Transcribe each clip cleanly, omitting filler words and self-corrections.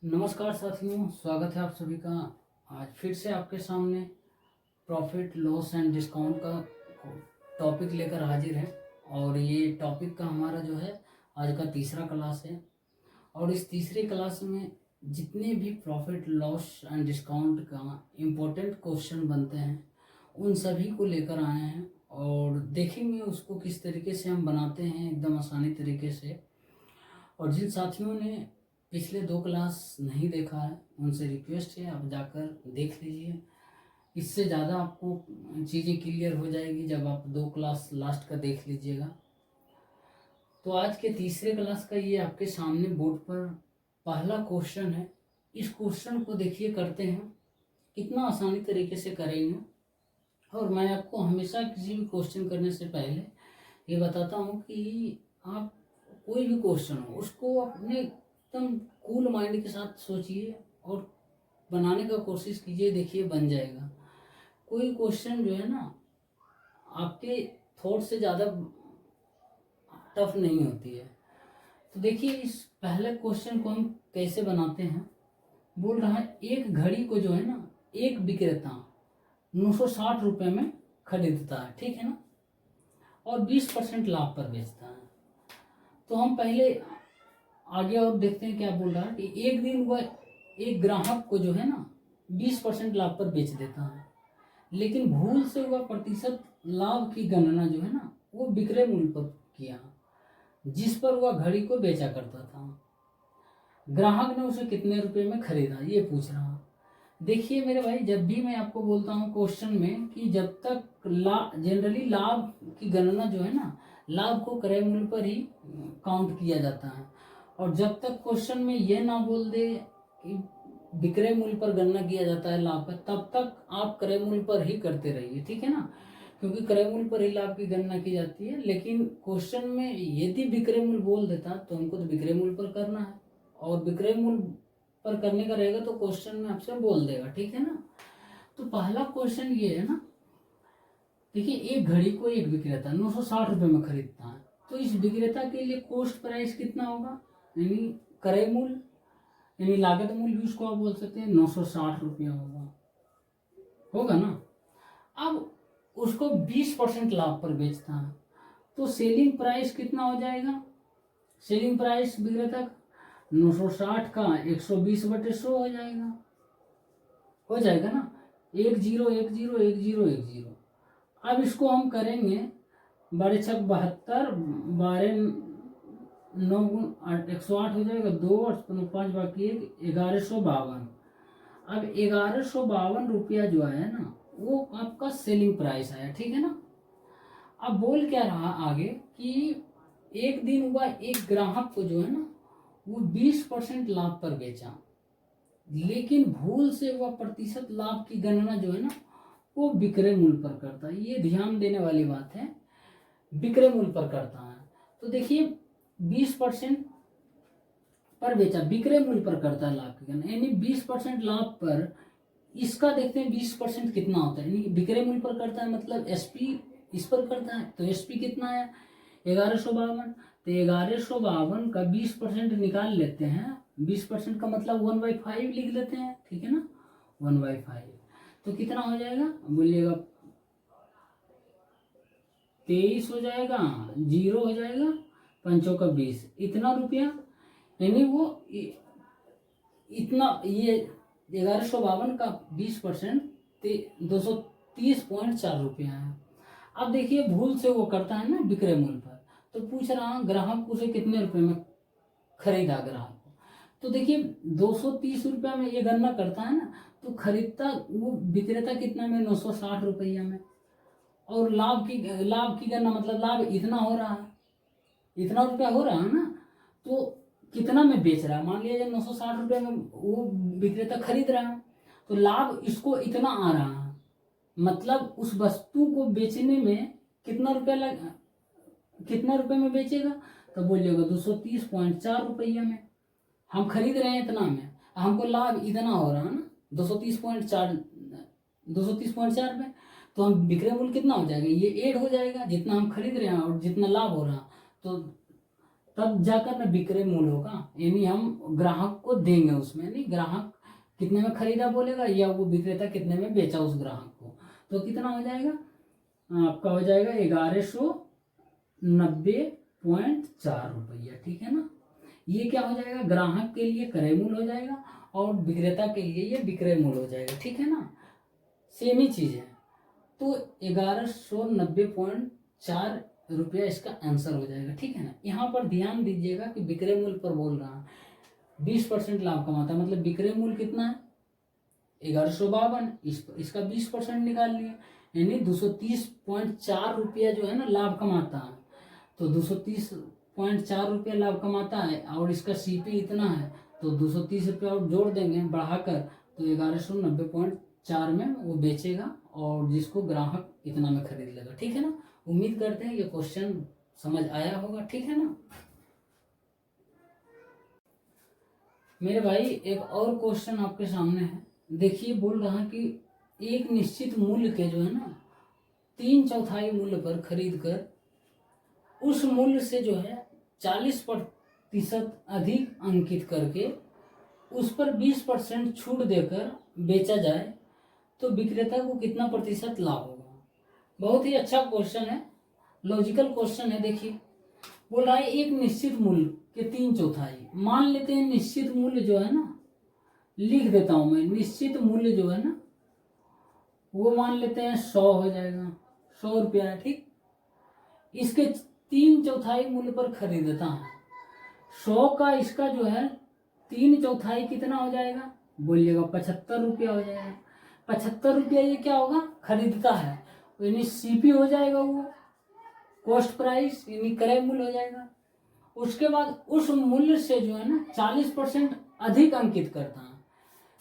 नमस्कार साथियों, स्वागत है आप सभी का। आज फिर से आपके सामने प्रॉफिट लॉस एंड डिस्काउंट का टॉपिक लेकर हाजिर है। और ये टॉपिक का हमारा जो है आज का तीसरा क्लास है। और इस तीसरे क्लास में जितने भी प्रॉफिट लॉस एंड डिस्काउंट का इम्पोर्टेंट क्वेश्चन बनते हैं उन सभी को लेकर आए हैं और देखेंगे उसको किस तरीके से हम बनाते हैं एकदम आसानी तरीके से। और जिन साथियों ने पिछले 2 क्लास नहीं देखा है उनसे रिक्वेस्ट है आप जाकर देख लीजिए। इससे ज़्यादा आपको चीज़ें क्लियर हो जाएगी जब आप 2 क्लास लास्ट का देख लीजिएगा। तो आज के तीसरे क्लास का ये आपके सामने बोर्ड पर पहला क्वेश्चन है। इस क्वेश्चन को देखिए करते हैं कितना आसानी तरीके से करेंगे। और मैं आपको हमेशा किसी भी क्वेश्चन करने से पहले ये बताता हूँ कि आप कोई भी क्वेश्चन हो उसको अपने एकदम कूल माइंड के साथ सोचिए और बनाने का कोशिश कीजिए, देखिए बन जाएगा। कोई क्वेश्चन जो है ना आपके थॉट से ज़्यादा टफ नहीं होती है। तो देखिए इस पहले क्वेश्चन को हम कैसे बनाते हैं। बोल रहा है एक घड़ी को जो है ना एक विक्रेता 960 रुपये में खरीदता है, ठीक है ना, और 20% लाभ पर बेचता है। तो हम पहले आगे और देखते हैं क्या बोल रहा है कि एक दिन वह एक ग्राहक को जो है ना 20% लाभ पर बेच देता है, लेकिन भूल से वह प्रतिशत लाभ की गणना जो है ना वो विक्रय मूल्य पर किया जिस पर वह घड़ी को बेचा करता था। ग्राहक ने उसे कितने रुपए में खरीदा ये पूछ रहा। देखिए मेरे भाई, जब भी मैं आपको बोलता हूँ क्वेश्चन में कि जब तक जनरली लाभ की गणना जो है ना लाभ को क्रय मूल्य पर ही काउंट किया जाता है। और जब तक क्वेश्चन में ये ना बोल दे कि विक्रय मूल्य पर गणना किया जाता है लाभ पर, तब तक आप क्रय मूल्य पर ही करते रहिए, ठीक है ना, क्योंकि क्रय मूल्य पर ही लाभ की गणना की जाती है। लेकिन क्वेश्चन में यदि विक्रय मूल्य बोल देता तो हमको तो विक्रय मूल्य पर करना है, और विक्रय मूल्य पर करने का रहेगा तो क्वेश्चन में आपसे बोल देगा, ठीक है ना। तो पहला क्वेश्चन ये है ना, देखिए एक घड़ी को एक विक्रेता 960 रुपये में खरीदता है, तो इस विक्रेता के लिए कॉस्ट प्राइस कितना होगा, यानी क्रय मूल्य यानी लागत मूल्य भी उसको आप बोल सकते हैं, 960 रुपया होगा ना। अब उसको 20% लाभ पर बेचता है तो सेलिंग प्राइस कितना हो जाएगा। सेलिंग प्राइस विक्रेता 960 का 120/100 हो जाएगा ना, 10101010। अब इसको हम करेंगे 12×6 = 72, 12×9 = 108 हो जाएगा, 2 और 5 बाकी 1 1152। अब 1152 रुपया जो है ना वो आपका सेलिंग प्राइस आया, ठीक है ना। अब बोल क्या रहा आगे कि एक दिन हुआ एक ग्राहक को जो है ना वो 20% लाभ पर बेचा, लेकिन भूल से वह प्रतिशत लाभ की गणना जो है ना वो विक्रय मूल्य पर करता है। ये ध्यान देने वाली बात है, विक्रय मूल्य पर करता है। तो देखिए 20% पर बेचा, विक्रय मूल्य पर करता है लाभ की गणना, यानी 20% लाभ पर इसका देखते हैं 20% कितना होता है। यानी विक्रय मूल्य पर करता है मतलब एसपी इस पर करता है, तो एसपी कितना है 1152। तो 1152 का 20% निकाल लेते हैं, 20% का मतलब 1/5 लिख लेते हैं, ठीक है ना, 1/5। तो कितना हो जाएगा बोलिएगा, 23 हो जाएगा, 0 हो जाएगा, 5 का 20, इतना रुपया। यानी वो इतना ये 1152 का 20% 230.4 रुपया है। अब देखिए भूल से वो करता है ना विक्रय मूल्य पर, तो पूछ रहा ग्राहक उसे कितने रुपए में खरीदा ग्राहक को। तो देखिए 230 रुपया में ये गणना करता है ना, तो खरीदता वो विक्रेता कितना में 960 रुपया में, और लाभ की गणना मतलब लाभ इतना हो रहा है, इतना रुपया हो रहा है ना, तो कितना में बेच रहा है, मान लिया 960 रुपये में वो विक्रेता खरीद रहा है, तो लाभ इसको इतना आ रहा है, मतलब उस वस्तु को बेचने में कितना रुपये में बेचेगा, तो बोलिएगा 230.4 रुपया में हम खरीद रहे हैं, इतना में हमको लाभ इतना हो रहा है ना 230.4 में, तो हम विक्रय मूल्य कितना हो जाएगा, ये 8 हो जाएगा, जितना हम खरीद रहे हैं और जितना लाभ हो रहा, तो तब जाकर ना विक्रय मूल्य होगा, यानी हम ग्राहक को देंगे उसमें, नहीं ग्राहक कितने में खरीदा बोलेगा या वो विक्रेता कितने में बेचा उस ग्राहक को। तो कितना हो जाएगा आपका, हो जाएगा 1190.4 रुपया, ठीक है ना। ये क्या हो जाएगा, ग्राहक के लिए क्रय मूल्य हो जाएगा और विक्रेता के लिए ये विक्रय मूल्य हो जाएगा, ठीक है ना, सेम ही चीज है। तो 1190.4 रुपया इसका आंसर हो जाएगा, ठीक है ना। यहाँ पर ध्यान दीजिएगा कि विक्रय मूल्य पर बोल रहा है, 20% लाभ कमाता है, मतलब विक्रय मूल्य कितना है 1152, इसका 20% निकाल लिया, यानी 230.4 रुपया जो है ना लाभ कमाता है। तो 230.4 रुपया लाभ कमाता है और इसका सीपी इतना है, तो 230 रुपया और जोड़ देंगे बढ़ाकर, तो 1190.4 में वो बेचेगा और जिसको ग्राहक इतना में खरीद लेगा, ठीक है ना। उम्मीद करते हैं ये क्वेश्चन समझ आया होगा, ठीक है ना। मेरे भाई एक और क्वेश्चन आपके सामने है, देखिए बोल रहा है कि एक निश्चित मूल्य के जो है ना 3/4 मूल्य पर खरीद कर उस मूल्य से जो है 40% अधिक अंकित करके उस पर 20% छूट देकर बेचा जाए तो विक्रेता को कितना प्रतिशत लाभ होगा। बहुत ही अच्छा क्वेश्चन है, लॉजिकल क्वेश्चन है। देखिए बोल रहा है एक निश्चित मूल्य के 3/4, मान लेते हैं निश्चित मूल्य जो है ना, लिख देता हूं मैं, निश्चित मूल्य जो है ना वो मान लेते हैं 100 हो जाएगा, 100 रुपया है, ठीक। इसके 3/4 मूल्य पर खरीदता है, 100 का इसका जो है 3/4 कितना हो जाएगा बोलिएगा, 75 रुपया हो जाएगा। 75 रुपया ये क्या होगा, खरीदता है, यानी सीपी हो जाएगा, वो कॉस्ट प्राइस यानी क्रय मूल्य हो जाएगा। उसके बाद उस मूल्य से जो है ना 40% अधिक अंकित करता है,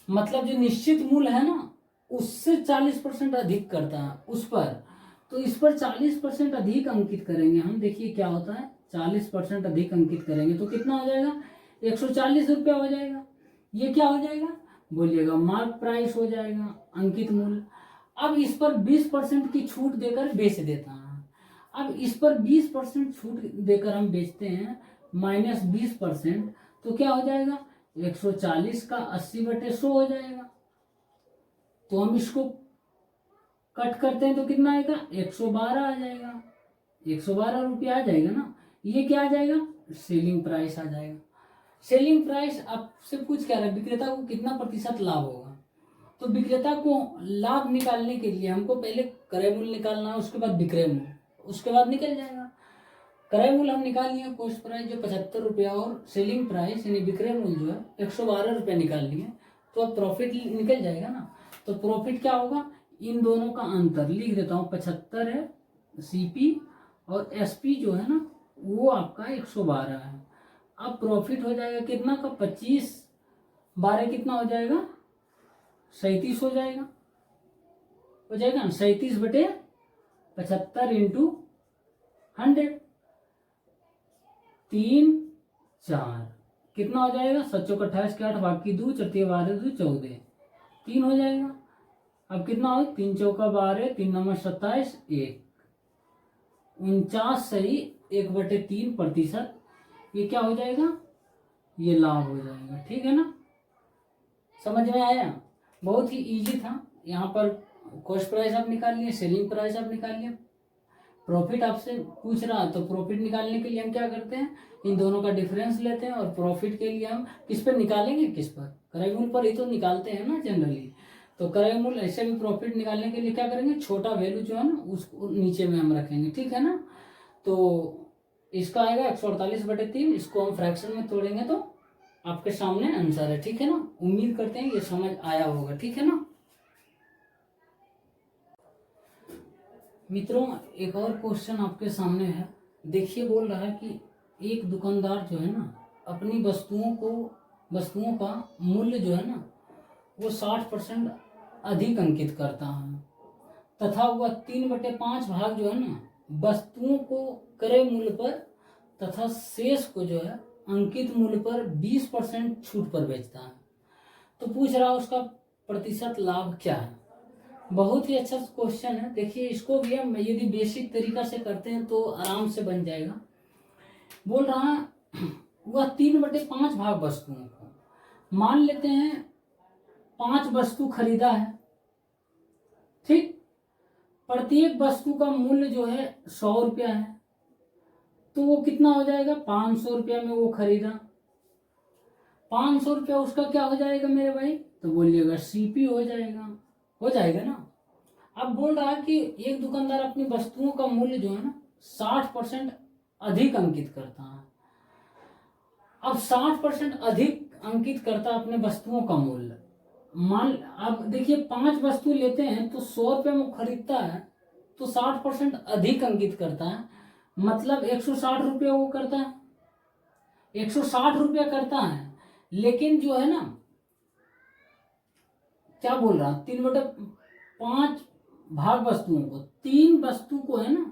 मतलब जो निश्चित मूल्य है ना उससे 40% अधिक करता है उस पर, तो इस पर 40% अधिक अंकित करेंगे हम। देखिए क्या होता है, 40% अधिक अंकित करेंगे तो कितना हो जाएगा, 140 रुपया हो जाएगा। ये क्या हो जाएगा बोलिएगा, मार्क प्राइस हो जाएगा, अंकित मूल्य। अब इस पर 20% की छूट देकर बेच देता है। अब इस पर 20% छूट देकर हम बेचते हैं, -20%, तो क्या हो जाएगा 140 का 80/100 हो जाएगा। तो हम इसको कट करते हैं तो कितना आएगा, 112 आ जाएगा, 112 रुपया आ जाएगा ना। ये क्या आ जाएगा, सेलिंग प्राइस आ जाएगा। सेलिंग प्राइस आपसे पूछ क्या रहा है, विक्रेता को कितना प्रतिशत लाभ होगा। तो विक्रेता को लाभ निकालने के लिए हमको पहले क्रय मूल्य निकालना है, उसके बाद विक्रय मूल्य, उसके बाद निकल जाएगा। क्रय मूल्य हम निकाल लिए, कॉस्ट प्राइस जो 75 रुपया और सेलिंग प्राइस यानी विक्रय मूल्य जो है 112 रुपया निकाल लिए, तो अब प्रॉफिट निकल जाएगा ना। तो प्रॉफिट क्या होगा, इन दोनों का अंतर लिख देता हूँ, 75 है सीपी और एसपी जो है ना वो आपका 112 है। अब प्रॉफिट हो जाएगा कितना का, 25/12 कितना हो जाएगा, 37 हो जाएगा, हो जाएगा 37/75 इंटू 100, 3/4 कितना हो जाएगा, 7/28 के 8 बाकी 2 4 12 2 14 3 हो जाएगा। अब कितना हो, 3×4 = 12, 3×9 = 27, 1 49 सही 1/3%, ये क्या हो जाएगा, ये लाभ हो जाएगा, ठीक है ना। समझ में आया, बहुत ही इजी था। यहाँ पर कॉस्ट प्राइस आप निकाल लिए, सेलिंग प्राइस आप निकाल लिए, प्रॉफिट आपसे पूछ रहा है तो प्रॉफिट निकालने के लिए हम क्या करते हैं, इन दोनों का डिफरेंस लेते हैं और प्रॉफिट के लिए हम किस पर निकालेंगे, किस पर, क्रय मूल्य पर ही तो निकालते हैं ना जनरली। तो क्रय मूल्य ऐसे भी प्रॉफिट निकालने के लिए क्या करेंगे, छोटा वैल्यू जो है ना उसको नीचे में हम रखेंगे, ठीक है ना। तो इसका आएगा 148/3, इसको हम फ्रैक्शन में तोड़ेंगे तो आपके सामने आंसर है, ठीक है ना। उम्मीद करते हैं ये समझ आया होगा, ठीक है ना। मित्रों एक और क्वेश्चन आपके सामने है, देखिए बोल रहा है कि एक दुकानदार जो है ना अपनी वस्तुओं का मूल्य जो है ना वो 60% अधिक अंकित करता है तथा वह 3/5 भाग जो है ना वस्तुओं को क्रय मूल्य पर तथा शेष को जो है अंकित मूल्य पर 20% छूट पर बेचता है। तो पूछ रहा है उसका प्रतिशत लाभ क्या है। बहुत ही अच्छा क्वेश्चन है। देखिए इसको भी हम यदि बेसिक तरीका से करते हैं तो आराम से बन जाएगा। बोल रहा है वह 3/5 भाग वस्तुओं को, मान लेते हैं 5 वस्तु खरीदा है, ठीक। प्रत्येक वस्तु का मूल्य जो है 100 रुपया है, तो वो कितना हो जाएगा, 500 रुपया में वो खरीदा। 500 रुपया उसका क्या हो जाएगा मेरे भाई, तो बोलिएगा सीपी हो जाएगा ना। अब बोल रहा है कि एक दुकानदार अपनी वस्तुओं का मूल्य जो है ना 60% अधिक अंकित करता है। अब 60% अधिक अंकित करता है अपने वस्तुओं का मूल्य। अब देखिए 5 वस्तु लेते हैं तो 100 रुपये में खरीदता है, तो 60% अधिक अंकित करता है, मतलब 160 रुपये वो करता है, 160 रुपया करता है। लेकिन जो है ना, क्या बोल रहा, 3/5 भाग वस्तुओं को, 3 वस्तु को है ना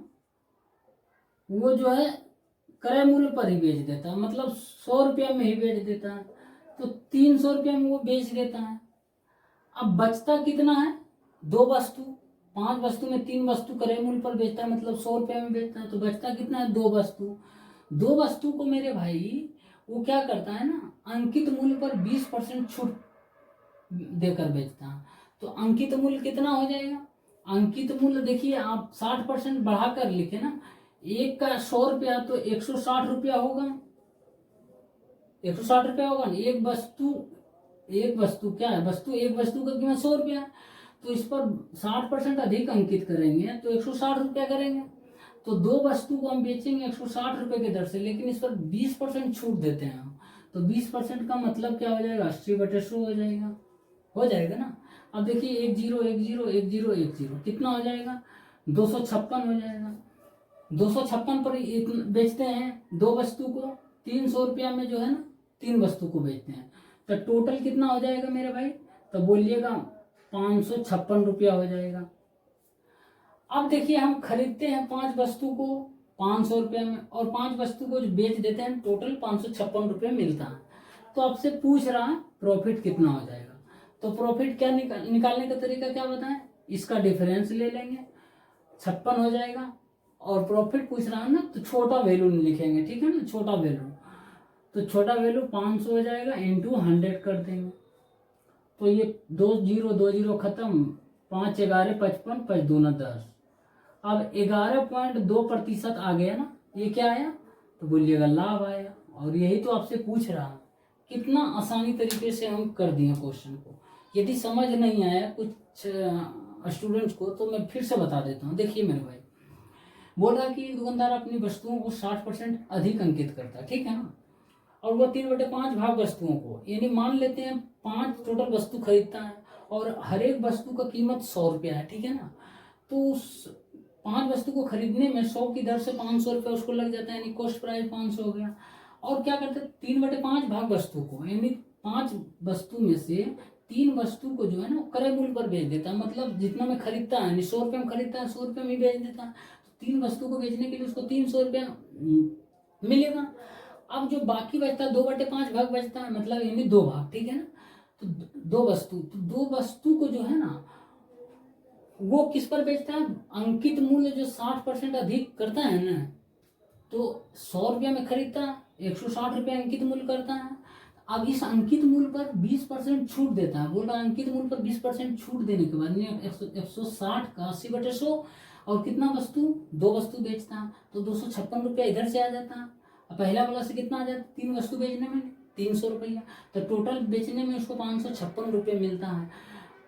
वो जो है क्रय मूल्य पर ही बेच देता है, मतलब 100 रुपया में ही बेच देता है, तो 300 रुपया में वो बेच देता है। अब बचता कितना है, 2 वस्तु। 5 वस्तु में 3 वस्तु क्रय मूल्य पर बेचता है, मतलब 100 रुपया में बेचता है, तो बचता कितना है, 2 वस्तु। 2 वस्तु को मेरे भाई वो क्या करता है ना, अंकित मूल्य पर 20% छूट देकर बेचता है। तो अंकित मूल्य कितना हो जाएगा, अंकित मूल्य देखिए आप 60% बढ़ाकर लिखे ना, एक का 100 रुपया तो 160 रुपया होगा, 160 रुपया होगा ना। एक वस्तु क्या है, एक वस्तु का कीमत 100 रुपया है, तो इस पर 60% अधिक अंकित करेंगे तो 160 रुपया करेंगे। तो 2 वस्तु को हम बेचेंगे 160 रुपये की दर से, लेकिन इस पर 20% छूट देते हैं हम, तो 20% का मतलब क्या हो जाएगा, 80/100 हो जाएगा ना। अब देखिए 1 0 1 0 1 0 1 0 कितना हो जाएगा, 256 हो जाएगा। 256 पर बेचते हैं 2 वस्तु को, 300 रुपया में जो है ना 3 वस्तु को बेचते हैं, तो टोटल कितना हो जाएगा मेरे भाई, तो बोलिएगा 556 रुपया हो जाएगा। अब देखिए हम खरीदते हैं 5 वस्तु को 500 रुपया में, और 5 वस्तु को जो बेच देते हैं टोटल 556 रुपये मिलता है। तो आपसे पूछ रहा है प्रॉफिट कितना हो जाएगा, तो प्रॉफिट क्या निकालने का तरीका क्या बताएं, इसका डिफरेंस ले लेंगे, 56 हो जाएगा। और प्रॉफिट पूछ रहा है ना, तो छोटा वैल्यू लिखेंगे, ठीक है ना, छोटा वैल्यू, तो छोटा वैल्यू 500 हो जाएगा, इंटू 100 कर देंगे, तो ये 2 0 खत्म, 5 11 55, 5 2 10। अब 11.2% आ गया ना, ये क्या आया, तो बोलिएगा लाभ आया। और यही तो आपसे पूछ रहा है, कितना आसानी तरीके से हम कर दिए क्वेश्चन को। यदि समझ नहीं आया कुछ स्टूडेंट्स को, तो मैं फिर से बता देता हूँ। देखिए मेरे भाई, बोल रहा है कि दुकानदार अपनी वस्तुओं को 60% अधिक अंकित करता है, ठीक है ना, और वह 3/5 भाग वस्तुओं को, यानी मान लेते हैं 5 टोटल वस्तु खरीदता है, और हर एक वस्तु का कीमत 100 रुपया है, ठीक है ना। तो उस 5 वस्तु को खरीदने में 100 की दर से 500 रुपया उसको लग जाता है, यानी कॉस्ट प्राइस 500 हो गया। और क्या करते हैं, 3/5 भाग वस्तु को, यानी 5 वस्तु में से 3 वस्तु को जो है ना क्रय मूल्य पर बेच देता है, मतलब जितना में खरीदता है, यानी 100 रुपये में खरीदता है, 100 रुपये में बेच देता है। 3 वस्तु को बेचने के लिए उसको 300 रुपया मिलेगा। अब जो बाकी बचता है 2/5 भाग बचता है, मतलब यानी 2 भाग, ठीक है ना। तो 2 वस्तु को जो है ना वो किस पर बेचता है, अंकित मूल्य जो 60% अधिक करता है ना, तो 100 रुपया में खरीदता है, 160 रुपया अंकित मूल्य करता है। अब इस अंकित मूल्य पर 20% छूट देता है, बोल रहा है अंकित मूल्य पर 20% छूट देने के बाद 160 का 80/100, और कितना वस्तु, 2 वस्तु बेचता है, तो 256 रुपया इधर से आ जाता है। अब पहला वाला से कितना आ जाता है, 3 वस्तु बेचने में 300 रुपया, तो टोटल बेचने में उसको 556 रुपये मिलता है,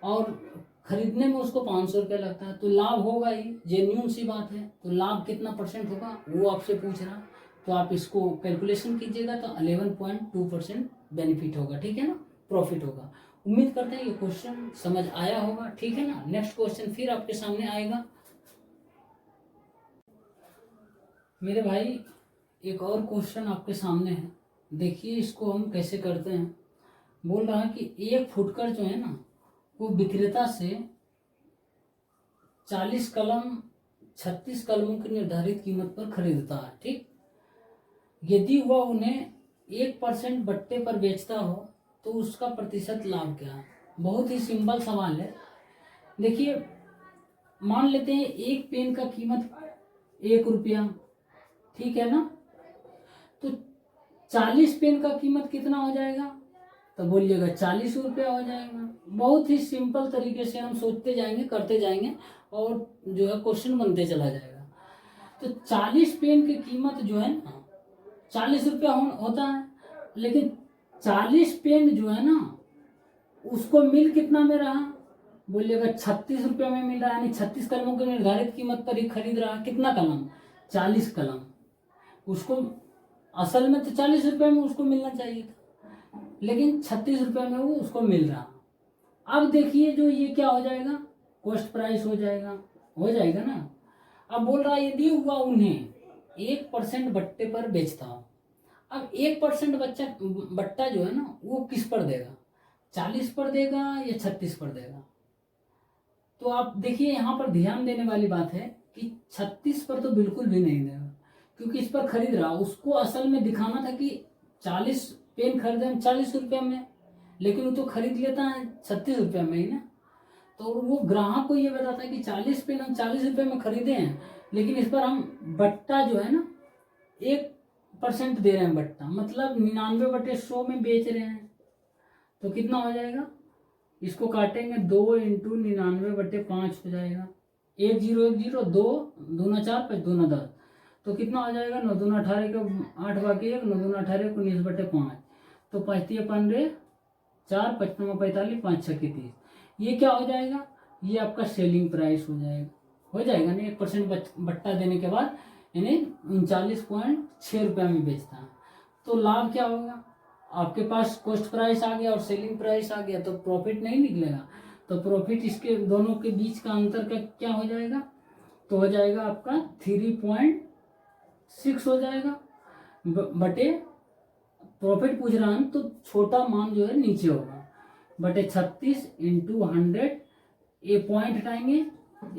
और खरीदने में उसको 500 रुपया लगता है। तो लाभ होगा ही, जेन्यून सी बात है। तो लाभ कितना % होगा वो आपसे पूछ रहा, तो आप इसको कैलकुलेशन कीजिएगा, तो 11.2% बेनिफिट होगा, ठीक है ना, प्रॉफिट होगा। उम्मीद करते हैं ये क्वेश्चन समझ आया होगा, ठीक है ना। नेक्स्ट क्वेश्चन फिर आपके सामने आएगा मेरे भाई। एक और क्वेश्चन आपके सामने है, देखिए इसको हम कैसे करते हैं। बोल रहा है कि एक फुटकर जो है ना वो विक्रेता से 40 कलम 36 कलमों की निर्धारित कीमत पर खरीदता है, ठीक। यदि वह उन्हें 1% बट्टे पर बेचता हो तो उसका प्रतिशत लाभ क्या है। बहुत ही सिंपल सवाल है। देखिए मान लेते हैं एक पेन का कीमत 1 रुपया, ठीक है ना, तो 40 पेन का कीमत कितना हो जाएगा, तो बोलिएगा 40 रुपया हो जाएगा। बहुत ही सिंपल तरीके से हम सोचते जाएंगे, करते जाएंगे और जो है क्वेश्चन बनते चला जाएगा। तो 40 पेन की कीमत जो है ना 40 रुपया होता है, लेकिन 40 पेन जो है ना उसको मिल कितना में रहा, बोलिएगा 36 रुपये में मिल रहा है, यानी 36 कलमों की निर्धारित कीमत पर ही खरीद रहा। कितना कलम, 40 कलम। उसको असल में तो 40 रुपये में उसको मिलना चाहिए था, लेकिन 36 रुपये में वो उसको मिल रहा। अब देखिए जो ये क्या हो जाएगा, कॉस्ट प्राइस हो जाएगा ना। अब बोल रहा है यदि हुआ उन्हें 1% बट्टे पर बेचता हो। अब 1% बट्टा जो है ना वो किस पर देगा, 40 पर देगा या 36 पर देगा। तो आप देखिए यहाँ पर ध्यान देने वाली बात है कि 36 पर तो बिल्कुल भी नहीं देगा, क्योंकि इस पर खरीद रहा। उसको असल में दिखाना था कि 40 पेन खरीदे हम 40 रुपये में, लेकिन वो तो खरीद लेता है 36 रुपये में ही ना। तो वो ग्राहक को ये बताता है कि 40 पेन हम 40 रुपये में खरीदे हैं, लेकिन इस पर हम बट्टा जो है ना 1% दे रहे हैं बट्टा, मतलब 99/100 में बेच रहे हैं। तो कितना हो जाएगा, इसको काटेंगे 2 × 99/5 हो जाएगा। 1 0 1 0 2 दूना 4 5 दूना 10, तो कितना हो जाएगा 9 दूना 18 के 8 बाकी 1 9 दूना 18 19/5, तो 5 × 15 4 5 9 45 5 6 30। ये क्या हो जाएगा, ये आपका सेलिंग प्राइस हो जाएगा ना। 1% बट्टा देने के बाद यानी 39.6 रुपया में बेचता है। तो लाभ क्या होगा, आपके पास कॉस्ट प्राइस आ गया और सेलिंग प्राइस आ गया, तो प्रॉफिट नहीं निकलेगा। तो प्रॉफिट इसके दोनों के बीच का अंतर का क्या हो जाएगा, तो हो जाएगा आपका 3.6 हो जाएगा बटे प्रॉफिट पूछ रहा है तो छोटा मान जो है नीचे होगा, बटे 36 × 100। ये पॉइंट हटाएंगे,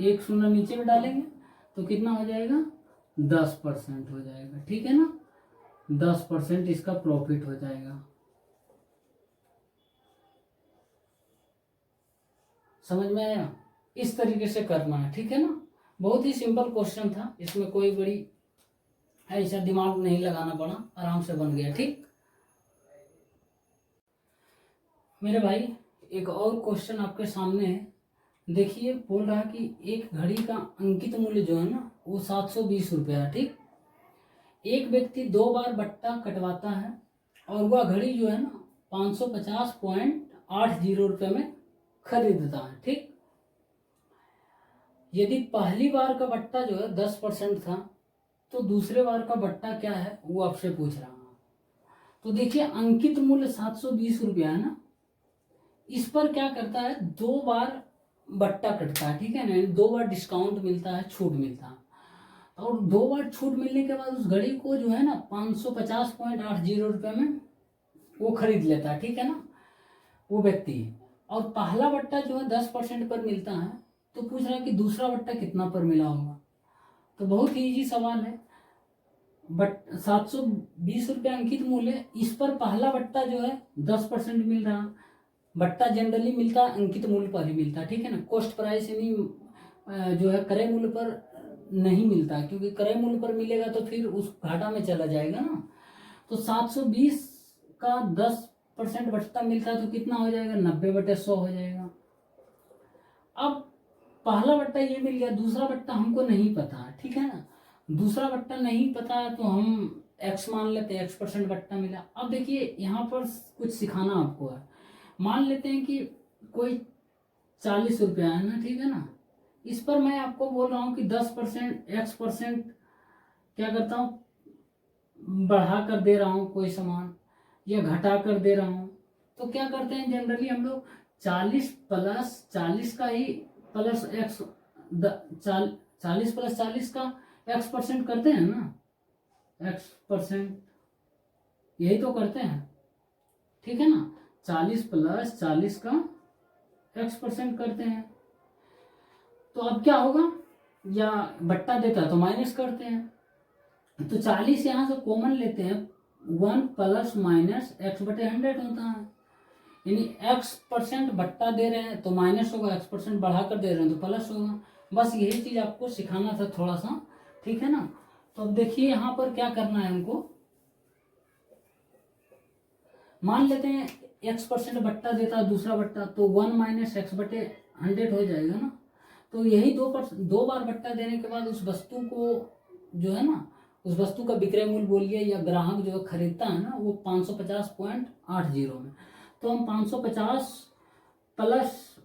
एक शून्य नीचे में डालेंगे, तो कितना हो जाएगा 10% हो जाएगा। ठीक है ना, 10% इसका प्रॉफिट हो जाएगा। समझ में आया, इस तरीके से करना है। ठीक है ना, बहुत ही सिंपल क्वेश्चन था, इसमें कोई बड़ी ऐसा दिमाग नहीं लगाना पड़ा, आराम से बन गया। ठीक मेरे भाई, एक और क्वेश्चन आपके सामने है। देखिए बोल रहा कि एक घड़ी का अंकित मूल्य जो है ना वो 720 रुपया है। ठीक, एक व्यक्ति 2 बार बट्टा कटवाता है और वह घड़ी जो है ना 550.80 रुपये में खरीदता है। ठीक, यदि पहली बार का बट्टा जो है 10% था, तो दूसरे बार का बट्टा क्या है वो आपसे पूछ रहा हूँ। तो देखिए अंकित मूल्य 720 रुपया है ना, इस पर क्या करता है 2 बार बट्टा कटता है। ठीक है ना, 2 बार डिस्काउंट मिलता है, छूट मिलता है, और 2 बार छूट मिलने के बाद उस घड़ी को जो है ना 550.80 रुपये में वो खरीद लेता है। ठीक है ना, वो व्यक्ति। और पहला बट्टा जो है 10% पर मिलता है, तो पूछ रहा है कि दूसरा बट्टा कितना पर मिला होगा। तो बहुत ही इजी सवाल है, बट 720 रुपये अंकित मूल्य, इस पर पहला बट्टा जो है 10% मिल रहा। बट्टा जनरली मिलता अंकित मूल्य पर ही मिलता। ठीक है ना, कॉस्ट प्राइस यानी जो है क्रय मूल्य पर नहीं मिलता, क्योंकि क्रय मूल्य पर मिलेगा तो फिर उस घाटा में चला जाएगा ना। तो 720 का 10% बट्टा मिलता है, तो कितना हो जाएगा 90/100 हो जाएगा। अब पहला बट्टा ये मिल गया, दूसरा बट्टा हमको नहीं पता है। ठीक है ना, दूसरा बट्टा नहीं पता है तो हम x मान लेते हैं, x% बट्टा मिला। अब देखिए यहाँ पर कुछ सिखाना आपको है। मान लेते हैं कि कोई 40 रुपया है ना, ठीक है ना, इस पर मैं आपको बोल रहा हूँ कि 10% x% क्या करता हूँ, बढ़ा कर दे रहा हूँ कोई सामान या घटा कर दे रहा हूँ। तो क्या करते हैं जनरली हम लोग 40 + 40 का ही प्लस x 40 + 40 का x% करते हैं ना, x%, यही तो करते हैं। ठीक है ना, 40 + 40 का x% करते हैं। तो अब क्या होगा, या बट्टा देता है तो माइनस करते हैं, तो 40 यहाँ से कॉमन लेते हैं, 1 ± x/100 होता है। यानी x% बट्टा दे रहे हैं तो माइनस होगा, x% बढ़ा कर दे रहे हैं तो प्लस होगा। बस यही चीज आपको सिखाना था थोड़ा सा। ठीक है ना, तो अब देखिए यहाँ पर क्या करना है हमको, मान लेते हैं x% बट्टा देता है दूसरा बट्टा, तो 1 - x/100 हो जाएगा ना। तो यही 2 बार बट्टा देने के बाद उस वस्तु को जो है ना, उस वस्तु का विक्रय मूल्य बोलिए या ग्राहक जो खरीदता है ना, वो 550.80 में। तो हम 550 प्लस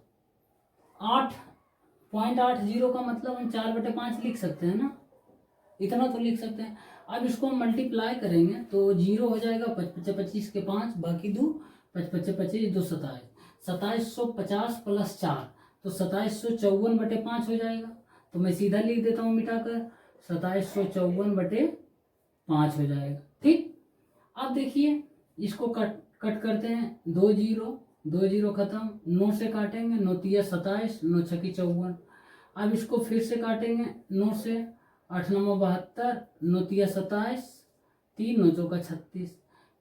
8.80 का मतलब हम 4/5 लिख सकते हैं ना, इतना तो लिख सकते हैं। अब इसको हम मल्टीप्लाई करेंगे तो 0 हो जाएगा, 25 के 5 बाकी 2, 25 25 2 27, 2750 प्लस 4 तो 2754/5 हो जाएगा। तो मैं सीधा लिख देता हूँ मिटाकर, 2754/5 हो जाएगा। ठीक, अब देखिए इसको कट करते हैं, 2 0 खत्म, 9 से काटेंगे, 9 तिया 27, 9 छकी 54। अब इसको फिर से काटेंगे 9 से, 8 9 72, 9 तिया 27, 3 9 चौका 36।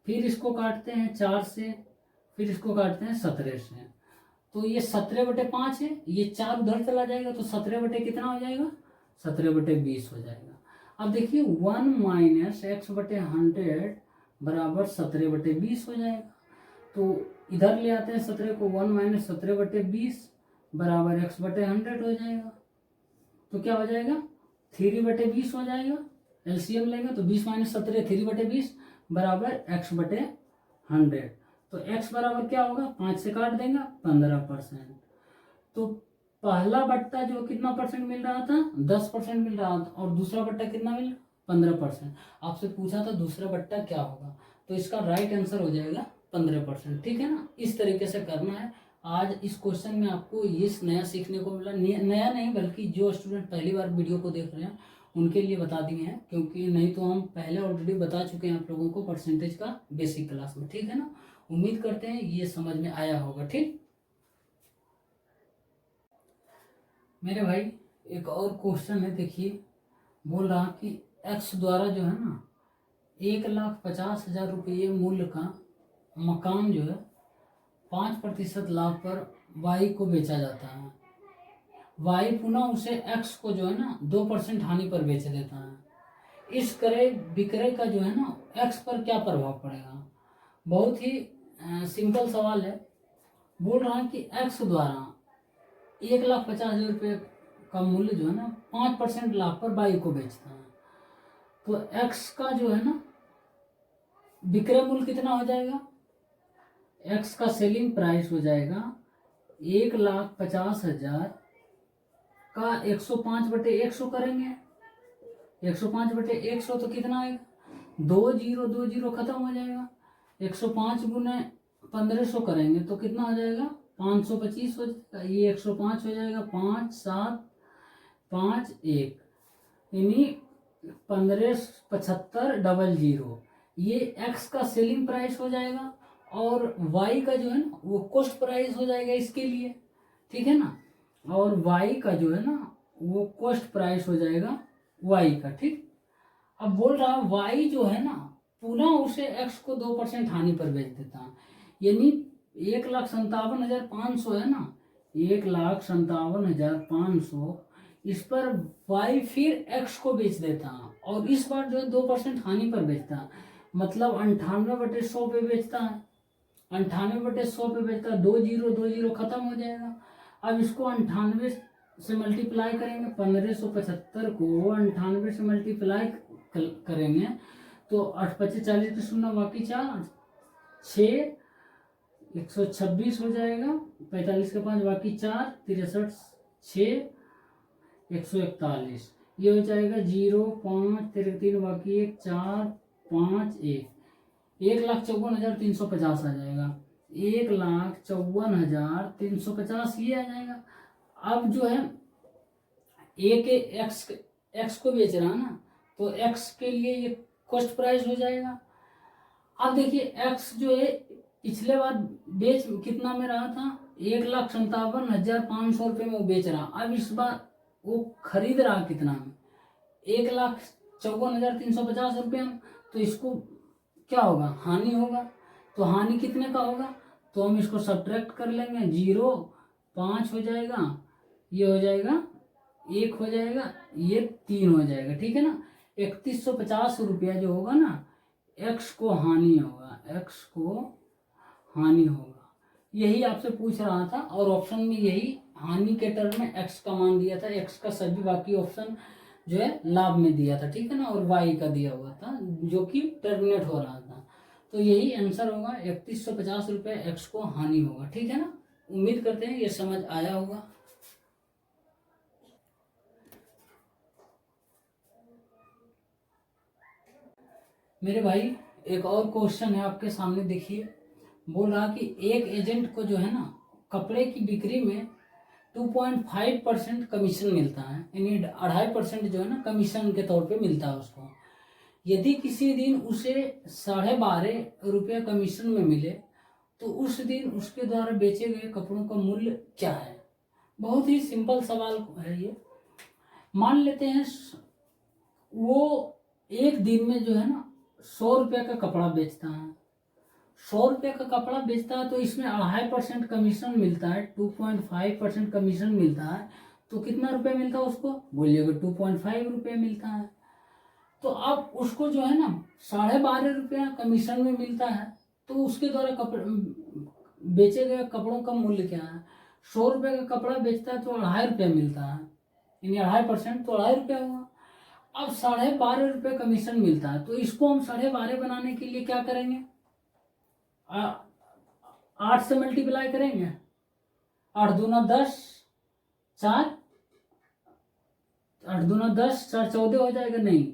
फिर इसको काटते हैं 4 से, फिर इसको काटते हैं 17 से। तो ये 17/5 है, ये 4 उधर चला जाएगा तो 17 बटे कितना हो जाएगा, 17/20 हो जाएगा। अब देखिए 1 - x/100 बराबर 17/20 हो जाएगा। तो इधर ले आते हैं 17 को, 1 - 17/20 बराबर x/100 हो जाएगा। तो क्या हो जाएगा, 3/20 हो जाएगा। एलसीएम लेंगे तो 20 - 17 3/20 बराबर x/100। तो x बराबर क्या होगा, 5 से काट देंगे 15%। तो पहला बट्टा जो कितना परसेंट मिल रहा था, 10% मिल रहा था, और दूसरा बट्टा कितना मिल रहा, 15%। आपसे पूछा था दूसरा बट्टा क्या होगा, तो इसका राइट आंसर हो जाएगा 15%। ठीक है ना, इस तरीके से करना है। आज इस क्वेश्चन में आपको ये नया सीखने को मिला, नया नहीं बल्कि जो स्टूडेंट पहली बार वीडियो को देख रहे हैं उनके लिए बता दिए हैं, क्योंकि नहीं तो हम पहले ऑलरेडी बता चुके हैं आप लोगों को परसेंटेज का बेसिक क्लास में। ठीक है ना, उम्मीद करते हैं ये समझ में आया होगा। ठीक मेरे भाई, एक और क्वेश्चन है, देखिए बोल रहा कि एक्स द्वारा जो है ना 1,50,000 रुपये मूल्य का मकान जो है 5% लाभ पर वाई को बेचा जाता है। वाई पुनः उसे एक्स को जो है ना 2% हानि पर बेच देता है। इस क्रय विक्रय का जो है ना एक्स पर क्या प्रभाव पड़ेगा। बहुत ही सिंपल सवाल है। बोल रहा है कि एक्स द्वारा 1,50,000 रुपये का मूल्य जो है ना 5% लाभ पर वाई को बेचता है। तो एक्स का जो है ना विक्रय मूल्य कितना हो जाएगा, एक्स का सेलिंग प्राइस हो जाएगा 1,50,000 का 105/100 करेंगे। 105/100 तो कितना आएगा, 2 0 खत्म हो जाएगा। 105 गुने 1500 करेंगे तो कितना हो जाएगा, 525 हो जाएगा। ये 105 हो जाएगा, 5 7 5 1 यानी 1575,000। ये एक्स का सेलिंग प्राइस हो जाएगा और वाई का जो है ना वो कॉस्ट प्राइस हो जाएगा इसके लिए। ठीक है ना, और वाई का जो है ना वो कॉस्ट प्राइस हो जाएगा वाई का। ठीक, अब बोल रहा वाई जो है ना पुनः उसे एक्स को 2% हानि पर बेच देता है। यानी 1,57,500 है ना, 1,57,500 इस पर वाई फिर एक्स को बेच देता है, और इस बार जो है 2% हानि पर बेचता है। मतलब 98/100 पे बेचता है, 98/100 पे बेचता है। 2 0 खत्म हो जाएगा। अब इसको 98 से मल्टीप्लाई करेंगे, 1575 को 98 से मल्टीप्लाई करेंगे तो 8 25 40 के 0 बाकी 4 6 126 हो जाएगा। 45 के 5 बाकी 4 63 6 141 ये हो जाएगा 0 5 3 बाकी 1 4 5 1 1,54,350 आ जाएगा। 1,54,350 ये आ जाएगा। अब जो है ए के एक्स को बेच रहा है ना, तो एक्स के लिए ये कॉस्ट प्राइस हो जाएगा। अब देखिए एक्स जो है पिछले बार बेच कितना में रहा था, 1,57,500 रुपये में वो बेच रहा। अब इस बार वो खरीद रहा कितना में, 1,54,350 रुपये में। तो इसको क्या होगा, हानि होगा। तो हानि कितने का होगा, तो हम इसको सब्ट्रैक्ट कर लेंगे। 0 5 हो जाएगा, ये हो जाएगा 1 हो जाएगा, ये 3 हो जाएगा। ठीक है ना, 3,150 रुपया जो होगा ना एक्स को हानि होगा, एक्स को हानि होगा, यही आपसे पूछ रहा था। और ऑप्शन में यही हानि के टर्म में x का मान दिया था, x का सभी बाकी ऑप्शन जो है लाभ में दिया था, ठीक है ना, और y का दिया हुआ था जो कि टर्मिनेट हो रहा था। तो यही आंसर होगा, 3150 रुपये x को हानि होगा, ठीक है ना। उम्मीद करते हैं ये समझ आया होगा। मेरे भाई एक और क्वेश्चन है आपके सामने, देखिए। बोल रहा कि एक एजेंट को जो है ना कपड़े की बिक्री में 2.5% कमीशन मिलता है, यानी 2.5% जो है ना कमीशन के तौर पे मिलता है उसको। यदि किसी दिन उसे 12.5 रुपया कमीशन में मिले तो उस दिन उसके द्वारा बेचे गए कपड़ों का मूल्य क्या है। बहुत ही सिंपल सवाल है ये। मान लेते हैं वो एक दिन में जो है ना 100 रुपया का कपड़ा बेचता है, 100 रुपये का कपड़ा बेचता है, तो इसमें 2.5% कमीशन मिलता है, 2.5% कमीशन मिलता है। तो कितना रुपये मिलता है उसको, बोलिएगा 2.5 रुपये मिलता है। तो अब उसको जो है ना 12.5 रुपया कमीशन में मिलता है, तो उसके द्वारा कपड़े बेचे गए कपड़ों का मूल्य क्या है। 100 रुपये का कपड़ा बेचता है तो 2.5 रुपया मिलता है, यानी 2.5% तो 2.5 रुपया हुआ। अब 12.5 रुपये कमीशन मिलता है, तो इसको हम 12.5 बनाने के लिए क्या करेंगे, 8 से मल्टीप्लाई करेंगे। 8 दूना 10, 4, 8 दूना 10, 4 14 हो जाएगा, नहीं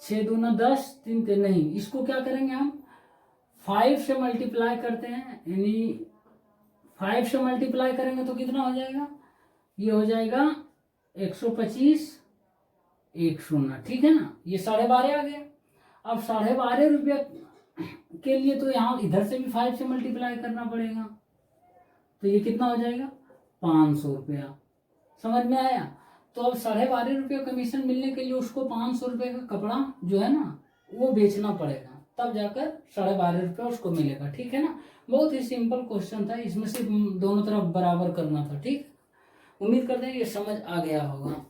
6 दूना 10, 3 3, नहीं, इसको क्या करेंगे हम 5 से मल्टीप्लाई करते हैं, यानी 5 से मल्टीप्लाई करेंगे तो कितना हो जाएगा, ये हो जाएगा 125, 1 शून्य, ठीक है ना। ये 12.5 आ गया। अब 12.5 रुपया के लिए तो यहाँ इधर से भी 5 से मल्टीप्लाई करना पड़ेगा, तो ये कितना हो जाएगा 500 रुपया। समझ में आया। तो अब 12.5 रुपया कमीशन मिलने के लिए उसको 500 रुपये का कपड़ा जो है ना वो बेचना पड़ेगा, तब जाकर 12.5 रुपया उसको मिलेगा, ठीक है ना। बहुत ही सिंपल क्वेश्चन था, इसमें सिर्फ दोनों तरफ बराबर करना था, ठीक। उम्मीद करते हैं ये समझ आ गया होगा।